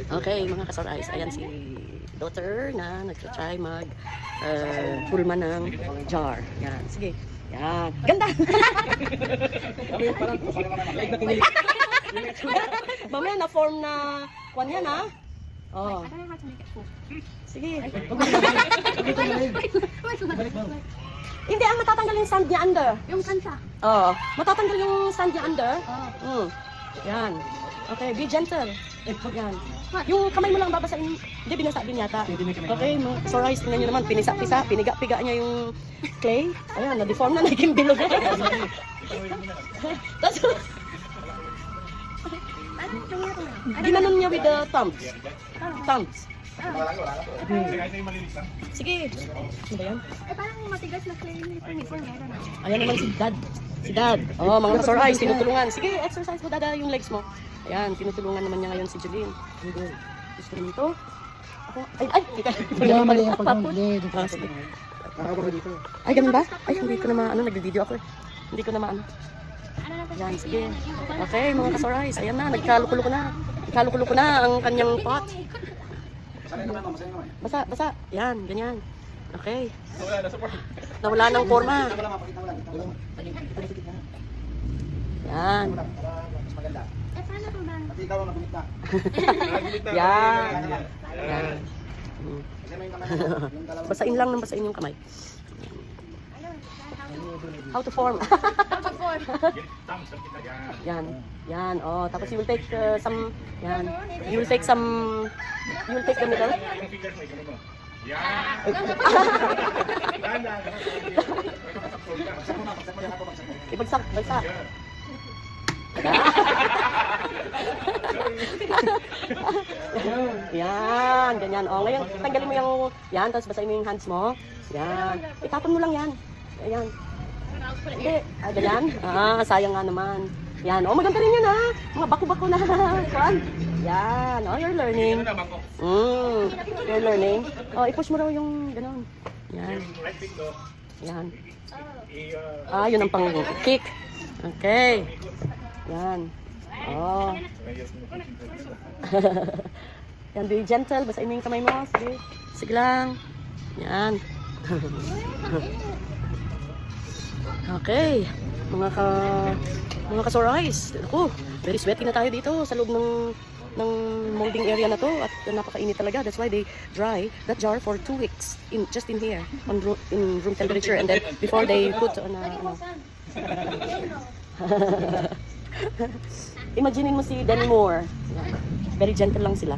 Okay, mga ka-Sorize, ayan si daughter na nagtry mag pulma ng jar. Yan, sige. Yan. Ganda! Mamaya na-form na kwan yan, ha? Oh. Sige. Hindi, ang matatanggal yung sand niya under. Yung kansa. Oo. Matatanggal yung sand niya under. Yan. Okay, be gentle. Yan. Yung kamay mo lang babasahin. Hindi, binasa din yata. Okay, Sorize, tingnan nyo naman. Pinisa-pisa, piniga-piga niya yung clay. Ayan, na-deform na, naging bilog. Tapos, ginanon niya with the thumbs. Thumbs. Sige. Ano ba yan? Parang matigas na clay uniform. Ayan naman si Dad. Si Dad. Oh, mga Sorize, tinutulungan. Sige, exercise mo, Dada, yung legs mo. Ayan, tinutulungan naman niya ngayon si Juline. Gusto naman to. Ako, ay, Mali ang pag-hindi. sige. Ay, ganun ba? Ay, hindi ko na maano, nag-video ako eh. Hindi ko na maano. Ayan, sige. Okay, mga ka-Sorize, ayan na, nagkalukulo ko na. Nagkalukulo ko na ang kanyang pot. Basa, basa. Yan, ganyan. Okay. Nawala ng forma. Yan. Eh, paano ko ba? Ikaw ang nagumita. Yan. Yan. Basain lang ng basain yung kamay. How to form. Yan. Yan. Oh, tapos you will take some yan. You will take the middle. Ibagsak, bagsak. Yan, ganyan. Oh, ngayon tanggalin mo yung yan, tapos basahin mo yung hands mo. Yan. Itapon mo lang yan. Ayan. Hindi, ganyan. Sayang nga naman. Yan. Oh, maganda rin yan, ha. Mga bako-bako na. Kuan. Yan. Oh, you're learning. You're learning. Oh, i-push mo raw yung gano'n. Yan. Yan. Yun ang pang-kick. Okay. Yan. Oh. Yan, be gentle. Basahin mo yung kamay mo. Sige. Sige lang. Yan. Okay. Mga ka-Sorize. Ako, very sweaty na tayo dito sa loob ng molding area na to at napakainit talaga. That's why they dry that jar for 2 weeks just in here in room temperature, and then before they put on Imagine mo si Danny Moore. Very gentle lang sila.